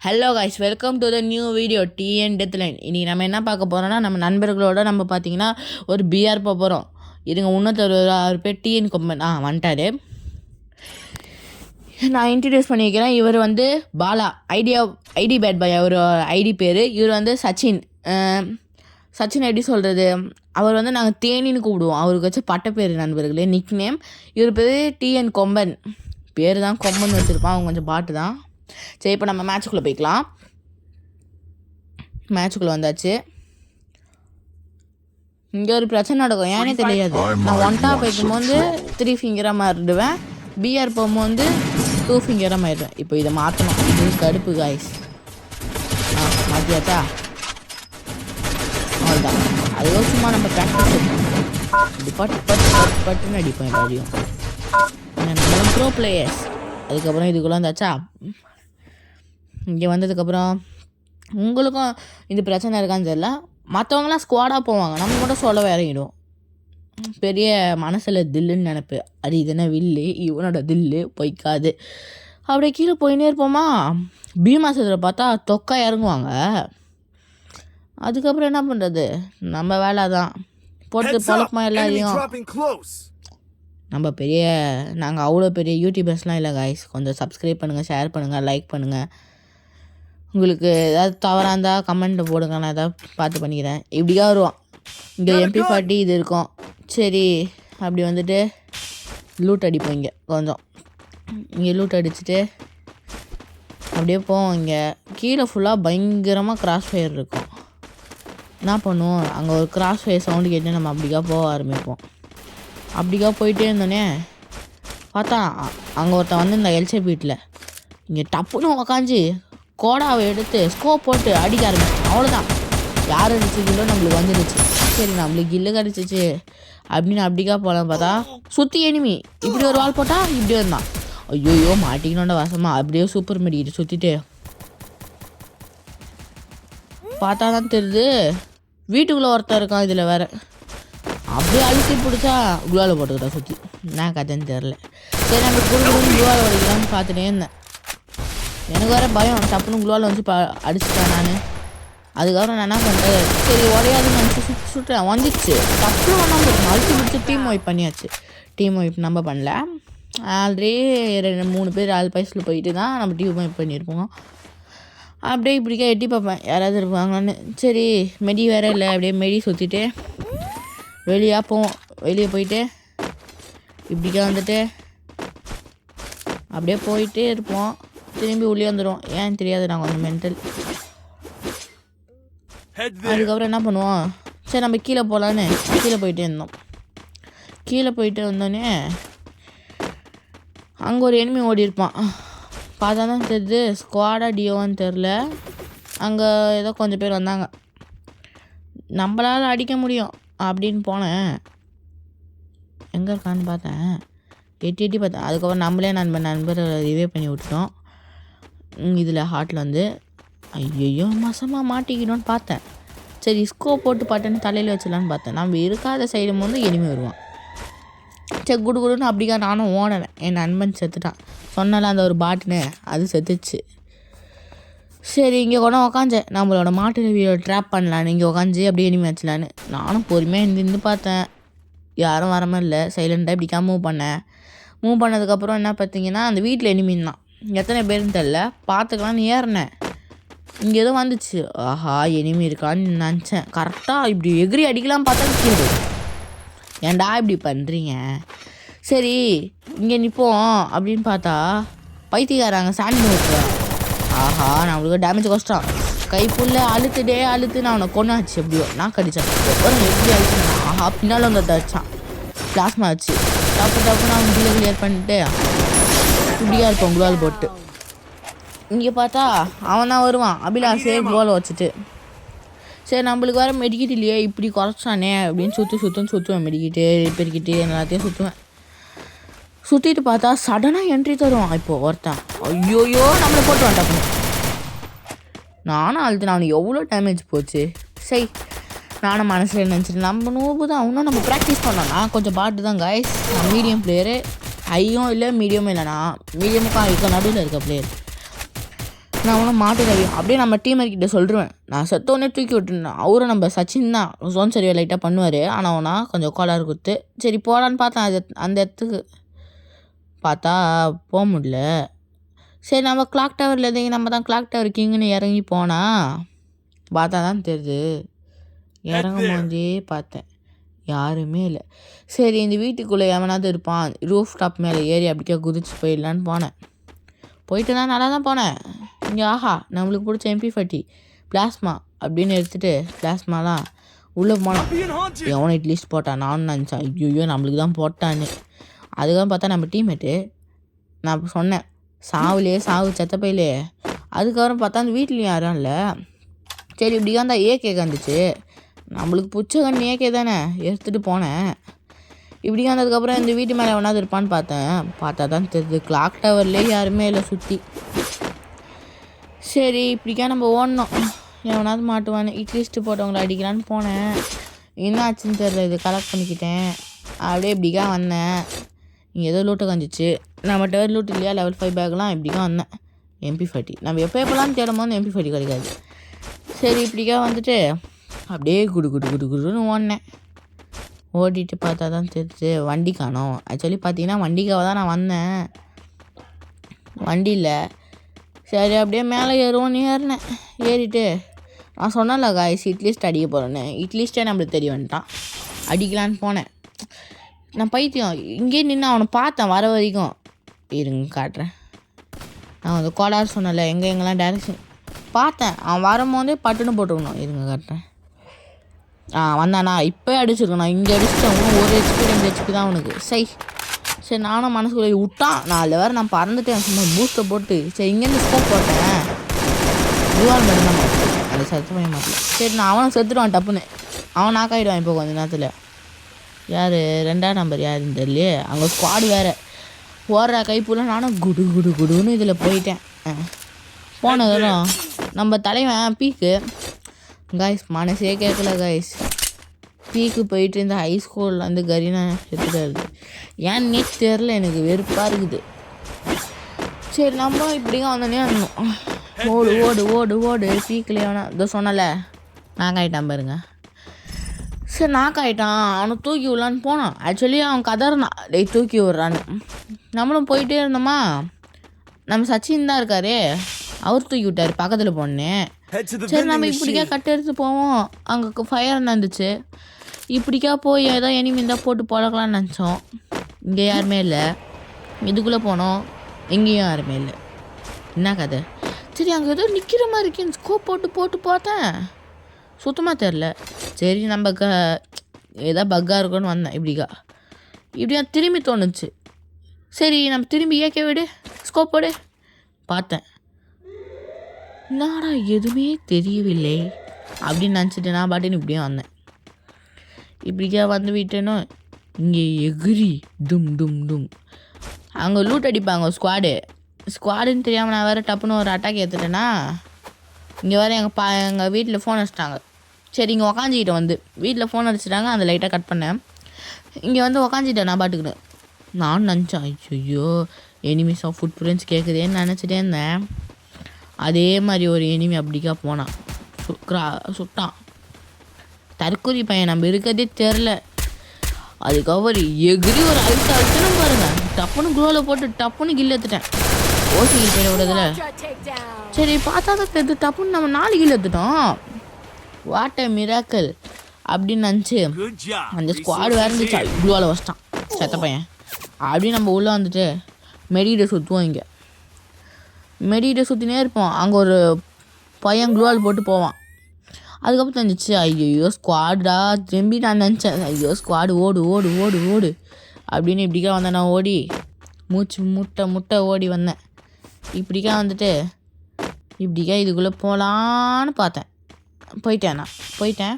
Hello guys, welcome to the new video TN deadline. இன்றைக்கி நம்ம என்ன பார்க்க போகிறோன்னா, நம்ம நண்பர்களோட நம்ம பார்த்தீங்கன்னா ஒரு பிஆர் போக போகிறோம். இதுங்க இன்னொருத்தர் அவர் பேர் டிஎன் கொம்பன் வந்துட்டார். நான் இன்ட்ரடியூஸ் பண்ணிக்கிறேன். இவர் வந்து பாலா, ஐடி பேட் பாய் அவர் ஐடி பேர். இவர் வந்து சச்சின் எப்படி சொல்கிறது, அவர் வந்து நாங்கள் தேனின்னு கூப்பிடுவோம். அவருக்கு வச்ச பட்ட பேர் நண்பர்களே, நிக் நேம். இவர் பேர் டிஎன் கொம்பன். பேர் தான் கொம்பன் வச்சுருப்பான், அவங்க கொஞ்சம் பாட்டு தான். சரி, இப்போ நம்ம மேட்சுக்குள்ளே போய்க்கலாம். மேட்சுக்குள்ளே வந்தாச்சு. இங்கே ஒரு பிரச்சனை நடக்கும், ஏன்னே தெரியாது. நான் 1 டாப் வைக்கும்போது 3 ஃபிங்கராக மாறிடுவேன், பிஆர் போகும்போது 2 ஃபிங்கராக மாறிடுவேன். இப்போ இதை மாற்றணும், இது கடுப்பு காய்ஸ். மாற்றியாச்சா? அவ்வளோதான். அதுவும் சும்மா நம்ம ப்ராக்டிஸ் இது பட்டுன்னு அடிப்போம் எல்லாரையும். நம்மளும் ப்ரோ பிளேயர்ஸ். அதுக்கப்புறம் இதுக்குள்ளே வந்தாச்சா? இங்கே வந்ததுக்கப்புறம் உங்களுக்கும் இது பிரச்சனை இருக்கான்னு தெரியல, மற்றவங்களாம் ஸ்குவாடாக போவாங்க, நம்ம கூட சொல்ல இறங்கிடுவோம். பெரிய மனசில் தில்லுன்னு நினைப்பு, அது இதுனா வில்லு, இவனோட தில்லு பொய்க்காது. அப்படியே கீழே போயினே இருப்போமா, பீமாசத்தில் பார்த்தா தொக்கா இறங்குவாங்க. அதுக்கப்புறம் என்ன பண்ணுறது, நம்ம வேலை தான் போட்டு பழக்கமாக எல்லாரையும். நாங்கள் அவ்வளோ பெரிய யூடியூபர்ஸ்லாம் இல்லை காய்ஸ். கொஞ்சம் சப்ஸ்கிரைப் பண்ணுங்கள், ஷேர் பண்ணுங்கள், லைக் பண்ணுங்கள். உங்களுக்கு ஏதாவது தவறாக இருந்தால் கமெண்ட்டை போடுங்க, நான் ஏதாவது பார்த்து பண்ணிக்கிறேன். இப்படியா வருவான். இங்கே MP40 இது இருக்கும். சரி, அப்படி வந்துட்டு லூட் அடிப்போம். இங்கே லூட் அடிச்சுட்டு அப்படியே போவோம். இங்கே கீழே ஃபுல்லாக பயங்கரமாக கிராஸ் ஃபயர் இருக்கும். என்ன பண்ணுவோம், அங்கே ஒரு கிராஸ் ஃபயர் சவுண்டு கேட்டு நம்ம அப்படிக்கா போக ஆரம்பிப்போம். அப்படிக்கா போயிட்டே இருந்தோன்னே பார்த்தா அங்கே ஒருத்தன் வந்து இந்த எல்சே வீட்டில் இங்கே டப்புன்னு உக்காஞ்சி கோடாவை எடுத்து ஸ்கோப் போட்டு அடிக்க ஆரம்பிச்சு. அவ்வளோதான், யார் அடிச்சு கில்லோ நம்மளுக்கு வந்துடுச்சு. சரி, நம்மளுக்கு கில்லு கிடச்சிச்சு அப்படின்னு அப்படிக்கா போகலாம். பார்த்தா சுற்றி எனிமி. இப்படி ஒரு வால் போட்டால் இப்படி வந்தான். ஐயோ மாட்டிக்கணுன்ற வசமாக அப்படியே சூப்பர் மெடிக்கிட்டு சுற்றிட்டு பார்த்தா தான் தெரியுது வீட்டுக்குள்ளே ஒருத்தர் இருக்கான். இதில் வேறு அப்படியே அழுத்தி பிடிச்சா குளாவில் போட்டுக்கிட்டா சுற்றி. என்ன கதைன்னு தெரில. சரி, நம்ம குடும்பம் குளாவில் உடைக்கலாம்னு பார்த்துட்டே இருந்தேன். எனக்கு வேறு பயம், டப்புன்னு குளோவில் வந்து அடிச்சுட்டேன் நான். அதுக்கப்புறம் நான் என்ன பண்ணுறேன், சரி உடையாதுன்னு நினச்சி சுட்டுறேன். வந்துச்சு டப்புன்னு ஒன்றாம் போட்டு அழுத்தி பிடிச்சி டீம் ஒய்ப் பண்ணியாச்சு. டீம் ஒய்ப் நம்ம பண்ணல, ஆல்ரெடி 2-3 பேர் ஆள் பைஸில் போயிட்டு தான் நம்ம டீம் ஒய்ப் பண்ணியிருப்போம். அப்படியே இப்படிக்கா எட்டி பார்ப்பேன் யாராவது இருப்பாங்கன்னு. சரி, மெடி வேறு இல்லை, அப்படியே மெடி சுற்றிட்டு வெளியே போயிட்டு இப்படிக்கா வந்துட்டு அப்படியே போயிட்டே இருப்போம். திரும்பி உள்ளே வந்துடும், ஏன்னு தெரியாது. நாங்கள் கொஞ்சம் மென்டல். அதுக்கப்புறம் என்ன பண்ணுவோம், சரி நம்ம கீழே போகலான்னு கீழே போயிட்டே இருந்தோம். கீழே போயிட்டு வந்தோடனே அங்கே ஒரு எனிமி ஓடி இருப்பான். பார்த்தா தான் தெரியுது ஸ்குவாடா டியோவான்னு தெரில. அங்கே ஏதோ கொஞ்சம் பேர் வந்தாங்க, நம்மளால் அடிக்க முடியும் அப்படின்னு போனேன். எங்கே இருக்கான்னு பார்த்தேன், எட்டி பார்த்தேன். அதுக்கப்புறம் நம்மளே நண்பரை ரிவே பண்ணி விட்டுட்டோம். இதில் ஹார்ட்டில் வந்து ஐயோ மசமாக மாட்டிக்கணும்னு பார்த்தேன். சரி, ஸ்கோப் போட்டு பட்டுன்னு தலையில் வச்சிடலான்னு பார்த்தேன். நம்ம இருக்காத சைடும் போது எனிமி வருவான். சரி, குடுன்னு அப்படிக்கா நானும் ஓடுறேன். என் நண்பன் செத்துட்டான். சொன்னால அந்த ஒரு பாட்டுன்னு அது செத்துச்சு. சரி, இங்கே கூட உக்காஞ்சேன், நம்மளோட மாட்டு வீடியோ ட்ராப் பண்ணலான்னு. இங்கே உக்காஞ்சி அப்படியே எனிமி வச்சலான்னு நானும் பொறுமையாக இருந்து பார்த்தேன். யாரும் வரமே இல்லை, சைலண்ட்டாக இப்படிக்கா மூவ் பண்ணதுக்கப்புறம் என்ன பார்த்தீங்கன்னா, அந்த வீட்டில் எனிமின் தான். எத்தனை பேருன்னு தெரில, பார்த்துக்கலான்னு ஏறினேன். இங்கே எதுவும் வந்துச்சு. ஆஹா, எனிமி இருக்கான்னு நினச்சேன். கரெக்டாக இப்படி எகிரி அடிக்கலாம் பார்த்தா கீழே. ஏன்டா இப்படி பண்ணுறீங்க? சரி, இங்கே நிற்போம் அப்படின்னு பார்த்தா பைத்தியக்காராங்க சாண்டி ஊற்றுவேன். ஆஹா, நம்மளுக்கு டேமேஜ் கஷ்டம். கைப்புள்ள அழுத்து நான் அவனை கொண்டாச்சு. எப்படியோ நான் கடிச்சேன். எப்படி அடிச்சேன். ஆஹா, பின்னால் வந்து அடிச்சான். பிளாஸ்மா ஆச்சு. டப்பு நான் கிளியர் பண்ணிட்டு இப்படியா இருப்போம் குளோவில் போட்டு. இங்கே பார்த்தா அவன் தான் வருவான், அபிலாஷே குளோவில் வச்சுட்டு. சரி, நம்மளுக்கு வேறு மெடிக்கிட்டு இல்லையே, இப்படி குறைச்சானே அப்படின்னு சுற்றுவேன். மெடிக்கிட்டு பெருக்கிட்டு எல்லாத்தையும் சுற்றிட்டு பார்த்தா சடனாக என்ட்ரி தருவான். இப்போது ஒருத்தன் ஐயோயோ நம்மளை போட்டு வந்துட்டான். நானும் அழுத்தின, அவனுக்கு எவ்வளோ டேமேஜ் போச்சு. சரி, நானும் மனசில் நினச்சிட்டு நம்ம நூறு தான் இன்னும் நம்ம ப்ராக்டிஸ் பண்ணோம். நான் கொஞ்சம் பாட்டு தான் காய்ஸ், நான் மீடியம் பிளேயரு. ஹையும் இல்லை மீடியமும் இல்லைண்ணா, மீடியமுக்கும் ஹைக்கும் நடுவில் இருக்க பிளேயர். நான் அவனை மாட்டு ரவி அப்படியே நம்ம டீமர்கிட்ட சொல்லிடுவேன். நான் செத்தோடனே தூக்கி விட்டுருந்தேன். அவரும் நம்ம சச்சின் தான் ஜோன் சரியாக லைட்டாக பண்ணுவார். ஆனால் அவனா கொஞ்சம் கோளாறு கொடுத்து சரி போகலான்னு பார்த்தேன். அது அந்த இடத்துக்கு பார்த்தா போக முடியல. சரி நம்ம கிளாக் டவரில் எதையும் நம்ம தான் கிளாக் டவர் கிங்குன்னு இறங்கி போனால் பார்த்தா தான் தெரியுது. இறங்கும் போதே பார்த்தேன் யாருமே இல்லை. சரி இந்த வீட்டுக்குள்ளே எவனாவது இருப்பான், ரூஃப் டாப் மேலே ஏறி அப்படிக்கா குதிச்சு போயிடலான்னு போனேன். போயிட்டு தான் நல்லா தான் போனேன். இங்கே ஆஹா நம்மளுக்கு பிடிச்ச MP40 பிளாஸ்மா அப்படின்னு எடுத்துகிட்டு பிளாஸ்மாலாம் உள்ளே போனான். எவனை இட்லிஸ்ட் போட்டான். நானும் நினச்சேன் ஐயோ நம்மளுக்கு தான் போட்டான்னு. அதுக்கப்புறம் பார்த்தா நம்ம டீம்மேட்டு நான் சொன்னேன் சாவுலே சாவு செத்தப்பையிலே. அதுக்கப்புறம் பார்த்தா அந்த வீட்லேயும் யாரும் இல்லை. சரி இப்படிக்கா அந்த ஏகே வந்துச்சு. நம்மளுக்கு பிடிச்ச கண்ணு ஏகே தானே எடுத்துகிட்டு போனேன். இப்படி வந்ததுக்கப்புறம் இந்த வீட்டு மேலே எவனாவது இருப்பான்னு பார்த்தா தான் தெரியுது கிளாக் டவர்லேயே யாருமே இல்லை சுற்றி. சரி இப்படிக்கா நம்ம ஓடணும், எவனாவது மாட்டுவானு. இட்லிஸ்ட்டு போட்டவங்களை அடிக்கலான்னு போனேன். என்ன ஆச்சுன்னு தெரியல. இது கலெக்ட் பண்ணிக்கிட்டேன். அப்படியே இப்படிக்கா வந்தேன். இங்கே ஏதோ லூட்டு கஞ்சிச்சு. நம்மகிட்ட லூட் இல்லையா level 5 பேக்லாம். இப்படிக்கா வந்தேன். MP40 நம்ம எப்போலாம் தேடும் போது MP40 கிடைக்காது. சரி இப்படிக்கா வந்துட்டு அப்படியே குடுன்னு ஓடினேன். ஓடிட்டு பார்த்தா தான் தெரியுது வண்டி காணோம். ஆக்சுவலி பார்த்தீங்கன்னா வண்டிக்காக தான் நான் வந்தேன், வண்டி இல்லை. சரி அப்படியே மேலே ஏறினேன். ஏறிட்டு நான் சொன்னேன்ல காய்ஸ் இட்லிஸ்ட் அடிக்க போகிறேன்னு. இட்லிஸ்ட்டே நம்மளுக்கு தெரிய வந்துட்டான். அடிக்கலான்னு போனேன். நான் பைத்தியம் இங்கேயே நின்று அவனை பார்த்தேன் வர வரைக்கும். இருங்க காட்டுறேன். நான் வந்து கோளாறு சொன்னல எங்கெங்கெல்லாம் டைரக்ஷன் பார்த்தேன். அவன் வரும்போதே பட்டுன்னு போட்டுக்கணும். இருங்க காட்டுறேன். வந்தானா இப்போ அடிச்சிருக்கணும். இங்கே அடிச்சிட்டேன். ஒரு HP 2 HP தான் அவனுக்கு. சரி நானும் மனசுக்குள்ளே விட்டான். 4 வேறு நான் பறந்துட்டேன். சும்மா பூஸ்ட்டை போட்டு சரி இங்கேருந்து ஸ்கோப் போட்டேன். ஜுவால் மட்டும் தான் மாட்டேன். அது சத்து பண்ண மாட்டேன். சரி நான் அவனை செத்துடுவான் டப்புன்னு. அவன் நாக்காயிடுவான் இப்போ கொஞ்ச நேரத்தில். யார் 2ஆம் நம்பர் யாருன்னு தெரியலையே. அங்கே ஸ்குவாடு வேறு ஓடுற கைப்பூல. நானும் குடுன்னு இதில் போயிட்டேன். போனதும் நம்ம தலைவன் பீக்கு காய்ஸ் மனசே கேட்கல காய்ஸ். பீக்கு போயிட்டு இந்த ஹைஸ்கூலில் வந்து கரீனா எடுத்துகிட்டு ஏன்னே தெரில, எனக்கு வெறுப்பாக இருக்குது. சரி நம்ம இப்படிங்க வந்தோடனே ஓடு பீக்கில் வேணாம். இதோ சொன்னல நாக்காயிட்டான் பாருங்க. சரி நாக்காயிட்டான். அவனை தூக்கி விடலான்னு போனான். ஆக்சுவலி அவன் கதறினான் டேய் தூக்கி விட்றான்னு. நம்மளும் போயிட்டே இருந்தோமா. நம்ம சச்சின் தான் இருக்காரு, அவர் தூக்கி விட்டார் பக்கத்தில் போனே. சரி நம்ம இப்படிக்கா கட் எடுத்து போவோம். அங்கே ஃபயர் நடந்துச்சு. இப்படிக்கா போய் ஏதோ எனிமி இருந்தால் போட்டு பழக்கலான்னு நினச்சோம். இங்கே யாருமே இல்லை. இதுக்குள்ளே போனோம், எங்கேயும் யாருமே இல்லை. என்ன கதை. சரி அங்கே ஏதோ நிற்கிற மாதிரி இருக்கேன்னு ஸ்கோப் போட்டு பார்த்தேன், சுத்தமாக தெரில. சரி நம்ம ஏதோ பக்காக இருக்குன்னு வந்தேன். இப்படியா திரும்பி தோணுச்சு. சரி நம்ம திரும்பி ஏகே விடு ஸ்கோப் போடு பார்த்தேன். என்னடா எதுவுமே தெரியவில்லை அப்படின்னு நினச்சிட்டு நான் பாட்டுன்னு இப்படியே வந்தேன். இப்படிக்கா வந்து விட்டேனோ இங்கே எகிரி டும் அங்கே லூட் அடிப்பாங்க ஸ்குவாடுன்னு தெரியாமல் நான் வேறு டப்புன்னு ஒரு அட்டாக் ஏற்றுட்டேன்னா. இங்கே வேறு எங்கள் வீட்டில் ஃபோன் அடிச்சிட்டாங்க. சரி இங்கே உக்காஞ்சிக்கிட்டேன். வந்து வீட்டில் ஃபோன் அடிச்சிட்டாங்க. அந்த லைட்டாக கட் பண்ணேன். இங்கே வந்து உக்காஞ்சிட்டேன் நான் பாட்டுக்குன்னு. நானும் நினச்சேன் ஐயோ எனிமிஸ் ஆஃப் ஃபுட் பிரிண்ட்ஸ் கேட்குதேன்னு நினச்சிட்டே இருந்தேன். அதே மாதிரி ஒரு எனிமி அப்படிக்கா போனான், சுட்டான். தற்கொலை பையன் நம்ம இருக்கிறதே தெரில. அதுக்கப்புறம் எகிரி ஒரு அழுத்தம் பாருங்க. டப்புன்னு குளோவில் போட்டு டப்புன்னு கில் எடுத்துட்டேன். ஓசி கில் போய் விடுறதுல. சரி பார்த்தா தான் தெரிஞ்சு டப்புன்னு நம்ம 4 கில் எடுத்துட்டோம். வாட் எ மிராக்கிள் அப்படின்னு நினச்சி அந்த ஸ்குவாடு வேறு இருந்துச்சு. குளோவில் வச்சிட்டான் செத்த பையன். அப்படின்னு நம்ம உள்ளே வந்துட்டு மெடிக்கிட்ட சுற்றுவோம். இங்கே மெடிக்கிட்ட சுற்றினே இருப்போம். அங்கே ஒரு பையன் குளோவால் போட்டு போவான். அதுக்கப்புறம் தெரிஞ்சிச்சு ஐயோ ஸ்குவாடா. திரும்பி நான் நினச்சேன் ஐயோ ஸ்குவாடு ஓடு அப்படின்னு. இப்படிக்கா வந்தேன் நான் ஓடி மூச்சு முட்டை ஓடி வந்தேன். இப்படிக்கா வந்துட்டு இப்படிக்கா இதுக்குள்ளே போகலான்னு பார்த்தேன். போயிட்டேன்.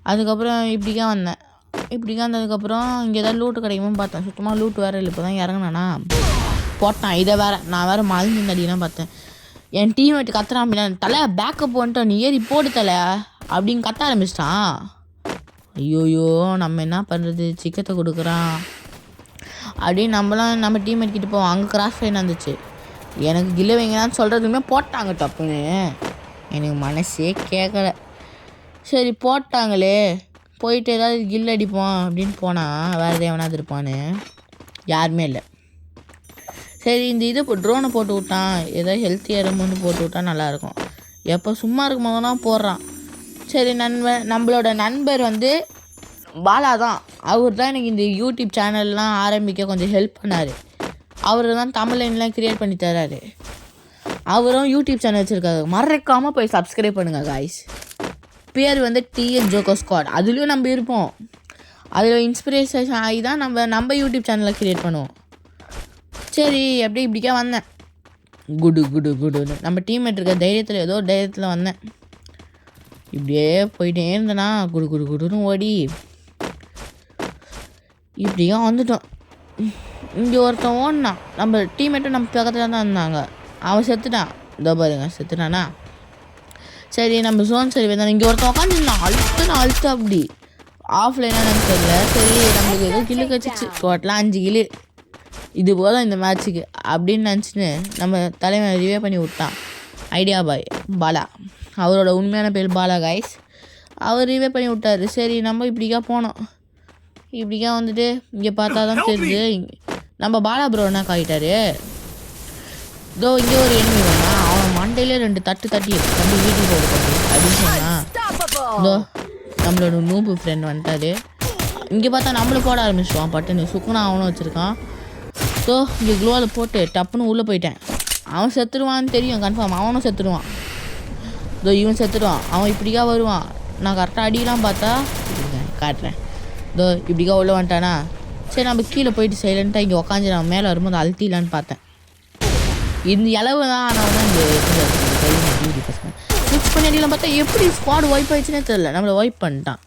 அதுக்கப்புறம் இப்படிக்கா வந்தேன். இப்படிக்கா வந்ததுக்கப்புறம் இங்கே ஏதாவது லூட்டு கிடைக்குமோ பார்த்தேன். சுத்தமாக லூட்டு வேறு இல்லை. இப்போ தான் இறங்கினானா போட்டான். இதை வேறு நான் வேறு மறைஞ்சு நடிக்கலாம் பார்த்தேன். என் டீம்மேட்டு கத்துறாம தலை பேக்கப் வந்துட்டோம் நீ ஏறி போடு தலை அப்படின்னு கத்த ஆரம்பிச்சிட்டான். ஐயோயோ நம்ம என்ன பண்ணுறது, சிக்கத்தை கொடுக்குறான் அப்படின்னு நம்ம டீம்மேட் கிட்ட போவோம். அங்கே கிராஸ் ஃபைன் வந்துச்சு. எனக்கு கில்ல வைங்களான்னு சொல்கிறதுமே போட்டாங்க டப்புன்னு. எனக்கு மனசே கேட்கல. சரி போட்டாங்களே போயிட்டு ஏதாவது கில் அடிப்போம் அப்படின்னு போனால் வேறு எவனாவது இருப்பான்னு யாருமே இல்லை. சரி இந்த இது இப்போ ட்ரோனை போட்டு விட்டான், ஏதோ ஹெல்த்தியாக இருமுன்னு போட்டு விட்டா நல்லாயிருக்கும். எப்போ சும்மா இருக்கும் போது தான் போடுறான். சரி நம்மளோட நண்பர் வந்து பாலா தான். அவர் தான் எனக்கு இந்த யூடியூப் சேனல்லாம் ஆரம்பிக்க கொஞ்சம் ஹெல்ப் பண்ணார். அவர் தான் தமிழ்லைன்லாம் க்ரியேட் பண்ணி தராரு. அவரும் யூடியூப் சேனல் வச்சுருக்காரு, மறக்காமல் போய் சப்ஸ்கிரைப் பண்ணுங்கள் காய்ஸ். பேர் வந்து டிஎன் ஜோக்கோ ஸ்குவாட். அதுலேயும் நம்ம இருப்போம். அதில் இன்ஸ்பிரேஷன் ஆகி தான் நம்ம யூடியூப் சேனலை க்ரியேட் பண்ணுவோம். சரி அப்படியே இப்படிக்கா வந்தேன், குடுன்னு நம்ம டீம்மேட் இருக்க தைரியத்தில் ஏதோ தைரியத்தில் வந்தேன். இப்படியே போயிட்டே இருந்தேன்னா குடுன்னு ஓடி இப்படியா வந்துட்டோம். இங்கே ஒருத்தன் ஓடினான், நம்ம டீம்மேட்டும் நம்ம பக்கத்தில் தான் இருந்தாங்க. அவன் செத்துட்டான், இதோ பாருங்க செத்துட்டானா. சரி நம்ம ஜோன் சரி வந்தான். இங்கே ஒருத்தன் உட்காந்துருந்தான், அழுத்து அப்படி ஆஃப்லைனானு தெரியல. சரி நம்மளுக்கு ஏதோ கில்லு கச்சிச்சு, டோட்டலாக 5 கில்லு, இது போதும் இந்த மேட்ச்சுக்கு அப்படின்னு நினச்சின்னு நம்ம தலைவன் ரிவே பண்ணி விட்டான். ஐடியா பாய் பாலா, அவரோட உண்மையான பேர் பாலா காய்ஸ். அவர் ரிவே பண்ணி விட்டார். சரி நம்ம இப்படிக்கா போனோம். இப்படிக்கா வந்துட்டு இங்கே பார்த்தா தான் தெரியுது நம்ம பாலா ப்ரோ என்ன காயிட்டாரு. இதோ இங்கே ஒரு எனிமி வேணாம், அவன் மண்டையிலே 2 தட்டி தம்பி வீட்டுக்கு போடுறது அப்படின்னு சொன்னான். இதோ நம்மளோட நூபு ஃப்ரெண்ட் வந்துட்டாரு. இங்கே பார்த்தா நம்மளும் போட ஆரம்பிச்சிடுவான் பட்டுன்னு. சுக்குனா அவனும் வச்சுருக்கான். ஸோ இங்கே க்ளோவில் போட்டு டப்புன்னு உள்ளே போயிட்டேன். அவன் செத்துருவான்னு தெரியும் கன்ஃபார்ம், அவனும் செத்துருவான். இதோ இவன் செத்துடுவான், அவன் இப்படிக்கா வருவான். நான் கரெக்டாக அடிக்கலாம் பார்த்தா காட்டுறேன். இதோ இப்படிக்கா உள்ள வந்துட்டானா. சரி நம்ம கீழே போயிட்டு சைலண்ட்டாக இங்கே உக்காந்து நான் மேலே வரும்போது அழுத்திலான்னு பார்த்தேன். இந்த அளவு தான் ஆனால் தான் இந்த பசங்க ஃபிக்ஸ் பண்ணி அடிக்கலாம் பார்த்தா எப்படி ஸ்குவாட் ஒய்ப் ஆயிடுச்சுன்னே தெரியல, நம்மளை ஒய்ப் பண்ணிட்டான்.